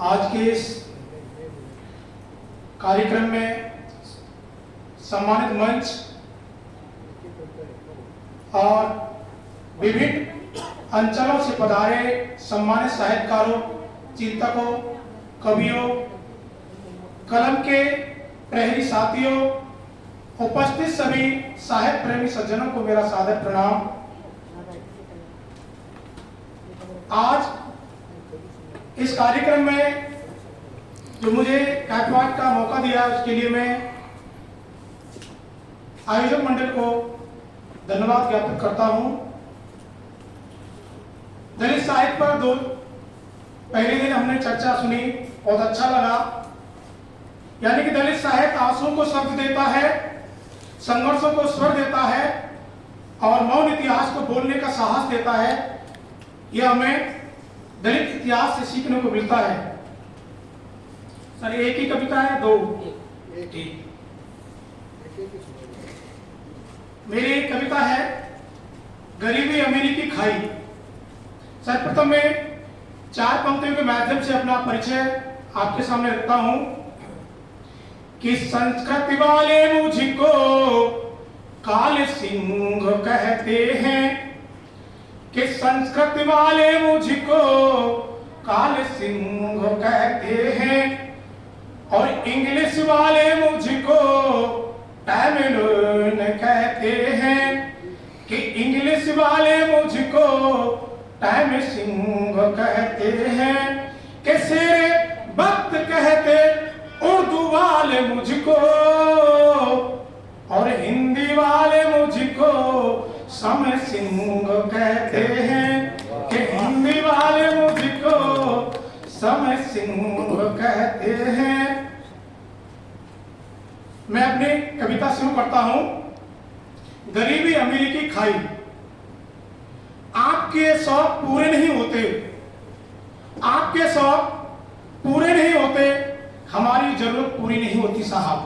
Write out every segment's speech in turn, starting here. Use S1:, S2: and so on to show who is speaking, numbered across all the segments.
S1: आज के इस कार्यक्रम में सम्मानित मंच और विभिन्न अंचलों से पधारे सम्मानित साहित्यकारों, चिंतकों, कवियों, कलम के प्रहरी साथियों, उपस्थित सभी साहित्य प्रेमी सज्जनों को मेरा सादर प्रणाम। आज इस कार्यक्रम में जो मुझे कैटवाक का मौका दिया उसके लिए मैं आयोजक मंडल को धन्यवाद ज्ञापित करता हूं। दलित साहित्य पर पहले दिन हमने चर्चा सुनी, बहुत अच्छा लगा। यानी कि दलित साहित्य आंसुओं को शब्द देता है, संघर्षों को स्वर देता है और मौन इतिहास को बोलने का साहस देता है। यह हमें दलित इतिहास से सीखने को मिलता है। सर एक ही कविता है, दो? ठीक। मेरी एक कविता है गरीबी अमीरी की खाई। सर्वप्रथम मैं 4 पंक्तियों के माध्यम से अपना परिचय आपके सामने रखता हूं कि संस्कृति वाले मुझको काले सिंह कहते हैं, कि संस्कृति वाले मुझको काले सिंह कहते हैं और इंग्लिश वाले मुझको टैमिलन कहते हैं, कि इंग्लिश वाले मुझको टैम सिंह कहते हैं, कि शेरे वक्त कहते उर्दू वाले मुझको और हिंदी वाले मुझको समय सिंह कहते हैं, कि हिंदी वाले मुझको समय सिंह कहते हैं। मैं अपनी कविता शुरू करता हूं। गरीबी अमीरी की खाई। आपके शौक पूरे नहीं होते, आपके शौक पूरे नहीं होते, हमारी जरूरत पूरी नहीं होती साहब।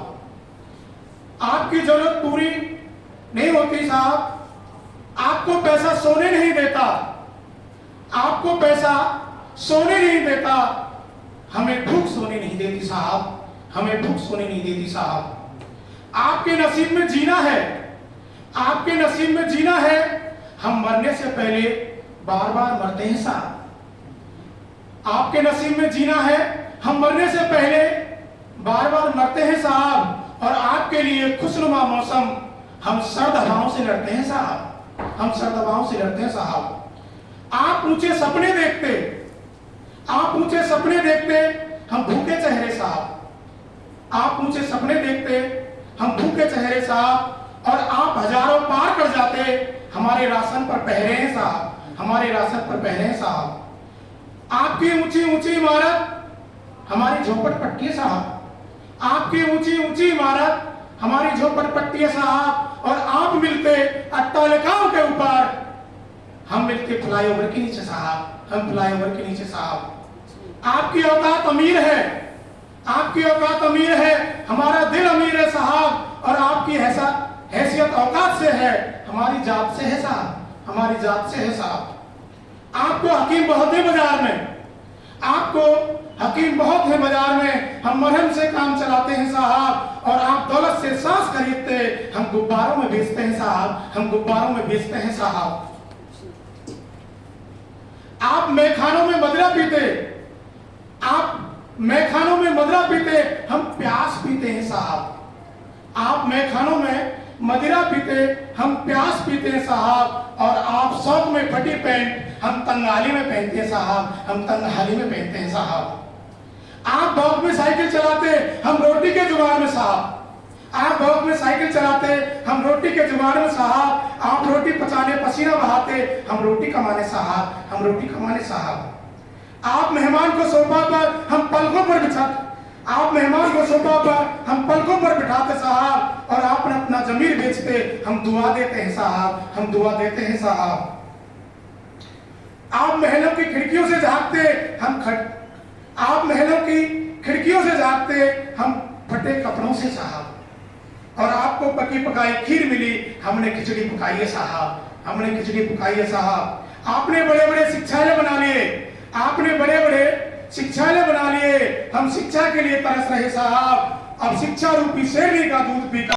S1: आपकी जरूरत पूरी नहीं होती साहब। आपको पैसा सोने नहीं देता, आपको पैसा सोने नहीं देता, हमें भूख सोने नहीं देती साहब, हमें भूख सोने नहीं देती साहब। आपके नसीब में जीना है, आपके नसीब में जीना है, हम मरने से पहले बार बार मरते हैं साहब। आपके नसीब में जीना है, हम मरने से पहले बार बार मरते हैं साहब। और आपके लिए खुशनुमा मौसम, हम सर्द हवाओं से लड़ते हैं साहब, हम सर्द हवाओं से लड़ते हैं साहब। आप ऊंचे सपने देखते, आप ऊंचे सपने देखते, हम भूखे चेहरे साहब। आप ऊंचे सपने देखते, हम भूखे चेहरे साहब। और आप हजारों पार कर जाते, हमारे राशन पर पहरे हैं साहब, हमारे राशन पर पहरे हैं साहब। आपकी ऊंची ऊंची इमारत हमारी झोपड़पट्टी है साहब, आपकी ऊंची ऊंची इमारत हमारी झोपड़पट्टी है साहब। और आप मिलते अट्टालिकाओं के ऊपर, हम मिलते फ्लाईओवर के नीचे साहब, हम फ्लाईओवर के नीचे साहब। आपकी औकात अमीर है, आपकी औकात अमीर है, हमारा दिल अमीर है साहब। और आपकी हैसियत औकात से है, हमारी जात से है साहब, हमारी जात से है साहब। आपको हकीम बहुत है बाजार में, आपको हकीम बहुत है बाजार में, हम मरहम से काम चलाते हैं साहब। और आप दौलत से सांस खरीदते, हम गुब्बारों में बेचते हैं साहब, हम गुब्बारों में बेचते हैं साहब। आप मैखानों में मदिरा पीते, आप मैखानों में मदिरा पीते, हम प्यास पीते हैं साहब। आप मैखानों में मदिरा पीते, हम प्यास पीते हैं साहब। और आप शौक में फटी पैंट, हम तंगहाली में पहनते हैं साहब, हम तंगहाली में पहनते हैं साहब। आप भौक में साइकिल चलाते, हम रोटी के जुगाड़ में साहब। आप भौक में साइकिल चलाते, हम रोटी के जुगाड़ में साहब। आप रोटी पचाने पसीना बहाते, हम रोटी कमाने साहब, हम रोटी कमाने साहब। आप मेहमान को सोफा पर, हम पलकों पर बिछाते, आप मेहमान को सोफा पर, हम पलकों पर बिठाते साहब। और आप अपना जमीर बेचते, हम दुआ देते हैं साहब, हम दुआ देते हैं साहब। आप महलों की खिड़कियों से झांकते, आप महलों की खिड़कियों से झांकते, हम फटे कपड़ों से साहब। और आपको पकी पकाई खीर मिली, हमने खिचड़ी पकाई है साहब, हमने खिचड़ी पकाई है साहब। आपने बड़े बड़े शिक्षालय बना लिए, आपने बड़े बड़े शिक्षालय बना लिए, हम शिक्षा के लिए तरस रहे साहब। अब शिक्षा रूपी शेरनी का दूध पीकर